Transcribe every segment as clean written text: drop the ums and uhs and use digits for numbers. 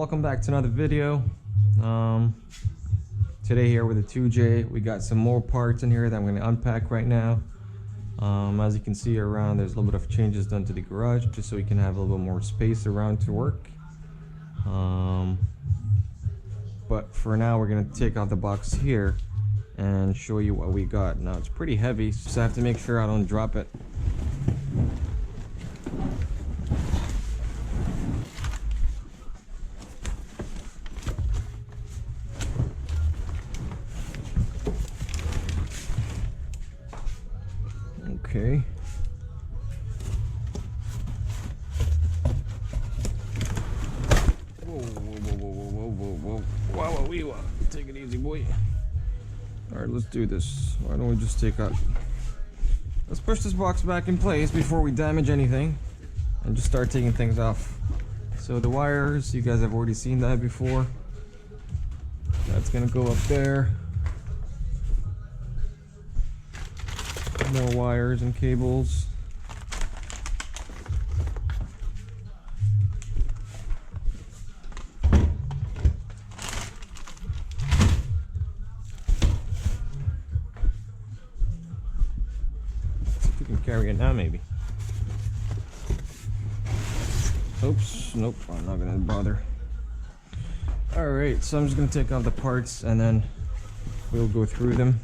welcome back to another video. Today here with the 2J, we got some more parts in here that I'm going to unpack right now. As you can see around, there's a little bit of changes done to the garage just so we can have a little bit more space around to work. But for now, we're going to take off the box here and show you what we got. Now it's pretty heavy, so I have to make sure I don't drop it. Okay. Whoa. Take it easy, boy. Alright, let's do this. Why don't we just take out... Let's push this box back in place before we damage anything and just start taking things off. So the wires, you guys have already seen that before. That's gonna go up there. More wires and cables. See if we can carry it now, maybe. Oops, nope, I'm not gonna bother. Alright, so I'm just gonna take off the parts and then we'll go through them.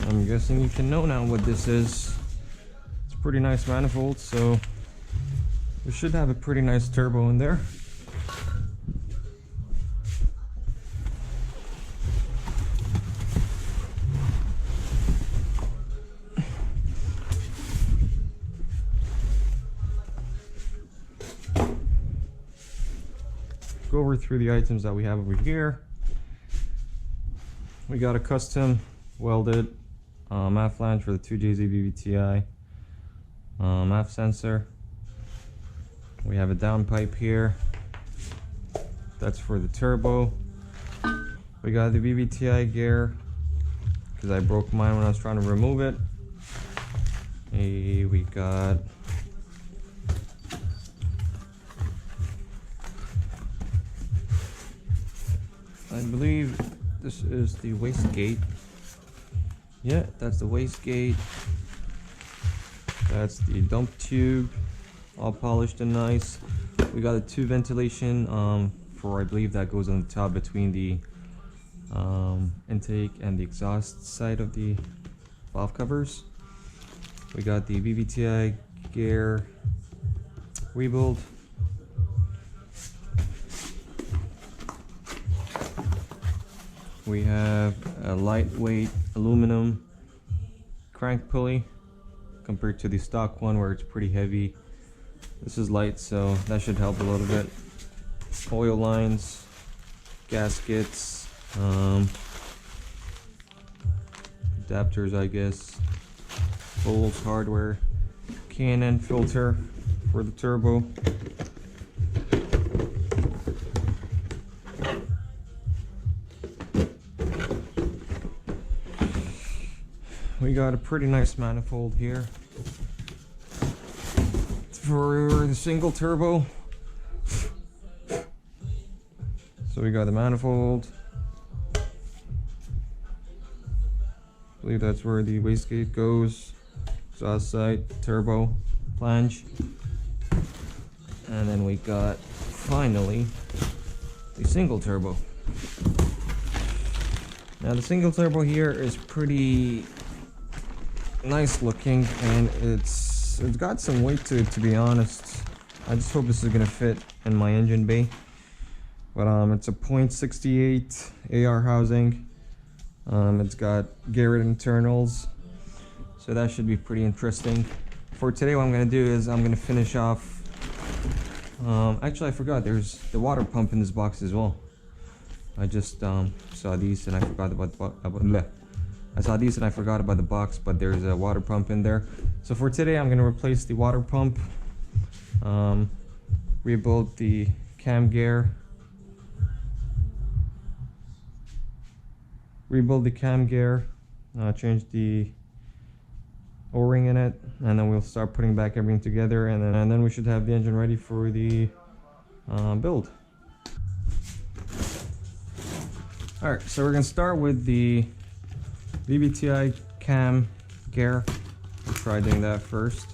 I'm guessing you can know now what this is. It's a pretty nice manifold, so we should have a pretty nice turbo in there. Go over through the items that we have over here. We got a custom welded MAF flange for the 2JZ VVTI MAF sensor. We have a down pipe here. That's for the turbo. We got the Vvt-I Gear because I broke mine when I was trying to remove it. Hey, we got I believe this is the wastegate. Yeah, that's the wastegate. That's the dump tube, all polished and nice. We got a tube ventilation for, I believe that goes on the top between the intake and the exhaust side of the valve covers. We got the VVTI Gear rebuild. We have a lightweight aluminum crank pulley compared to the stock one where it's pretty heavy. This is light, so that should help a little bit. Oil lines, gaskets, adapters, I guess, bolts, hardware, K&N filter for the turbo. We got a pretty nice manifold here for the single turbo. So we got the manifold. I believe that's where the wastegate goes. Exhaust side, turbo, flange. And then we got, finally, the single turbo. Now the single turbo here is pretty nice looking, and it's got some weight to it, to be honest. I just hope this is gonna fit in my engine bay. But it's a .68 AR housing. It's got Garrett internals, so that should be pretty interesting. For today, what I'm gonna do is I'm gonna finish off. Actually, I forgot there's the water pump in this box as well. I just saw these and I forgot about I saw these and I forgot about the box, but there's a water pump in there. So for today, I'm gonna replace the water pump, rebuild the cam gear, change the O-ring in it, and then we'll start putting back everything together, and then we should have the engine ready for the build. Alright, so we're gonna start with the VVTI cam gear. We'll try doing that first.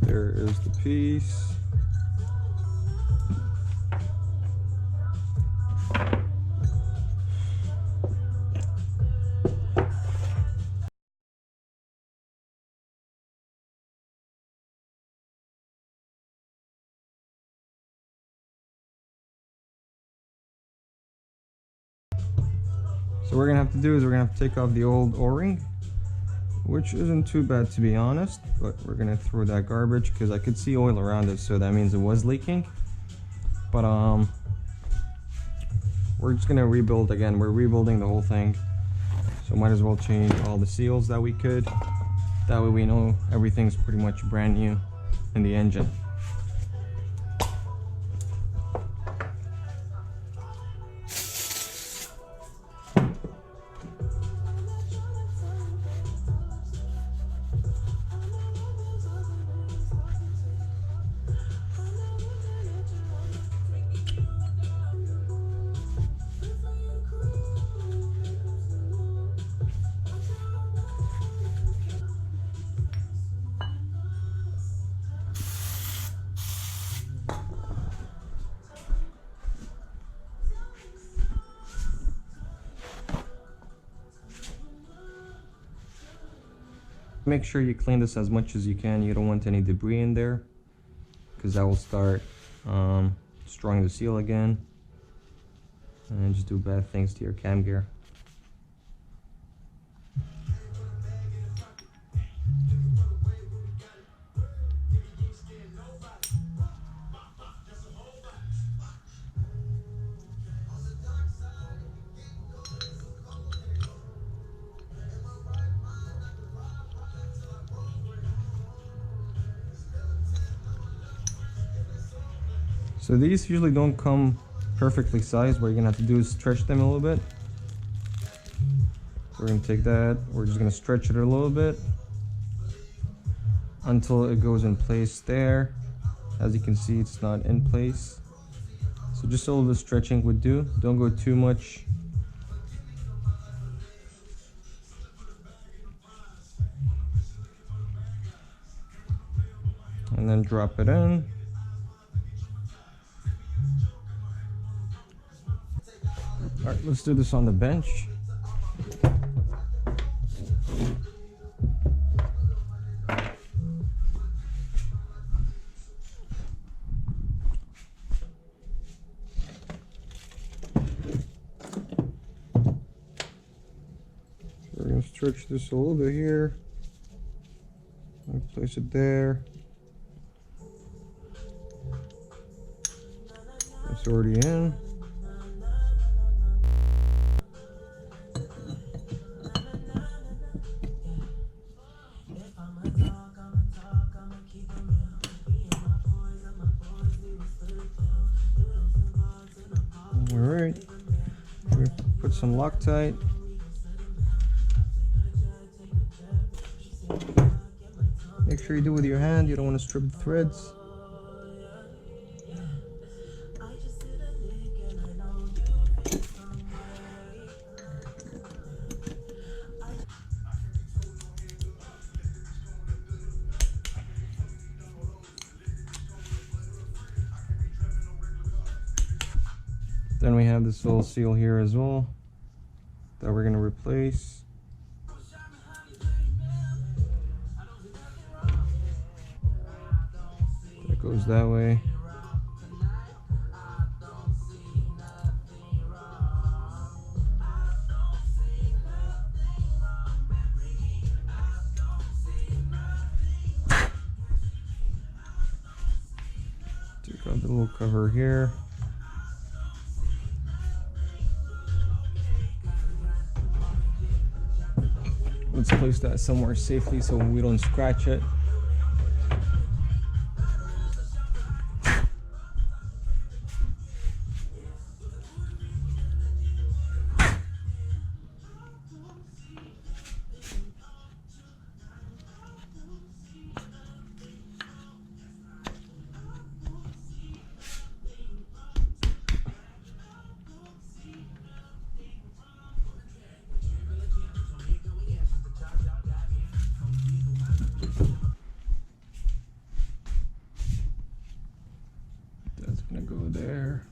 There is the piece. So what we're gonna have to do is we're gonna have to take off the old O-ring, which isn't too bad to be honest, but we're gonna throw that garbage because I could see oil around it, so that means it was leaking. But we're just gonna rebuild again. We're rebuilding the whole thing, so might as well change all the seals that we could. That way we know everything's pretty much brand new in the engine. Make sure you clean this as much as you can. You don't want any debris in there, because that will start destroying the seal again and just do bad things to your cam gear. So these usually don't come perfectly sized. What you're gonna have to do is stretch them a little bit. So we're gonna take that, we're just gonna stretch it a little bit until it goes in place there. As you can see, it's not in place. So just a little bit of stretching would do. Don't go too much. And then drop it in. All right, let's do this on the bench. We're gonna stretch this a little bit here. And place it there. It's already in. Alright, put some Loctite. Make sure you do it with your hand, you don't want to strip the threads. Then we have this little seal here as well that we're going to replace. That goes that way. Take out the little cover here. Let's place that somewhere safely so we don't scratch it. That's gonna go there.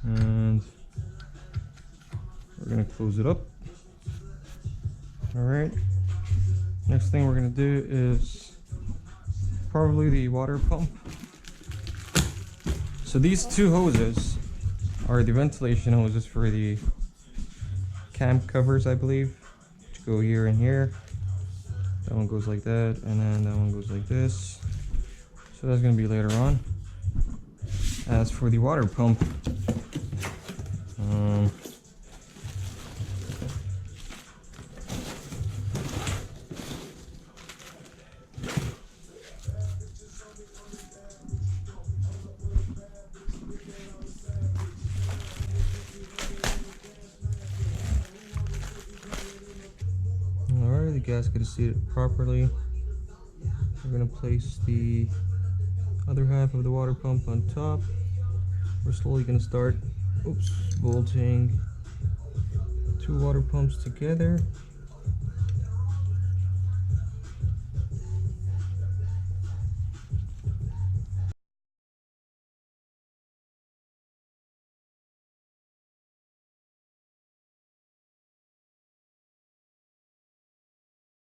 And we're gonna close it up. All right, next thing we're gonna do is probably the water pump. So these two hoses are the ventilation hoses for the cam covers, I believe, which go here and here. That one goes like that, and then that one goes like this. So that's gonna be later on. As for the water pump, alright, the gasket is seated properly. We're gonna place the other half of the water pump on top. We're slowly gonna start, bolting two water pumps together.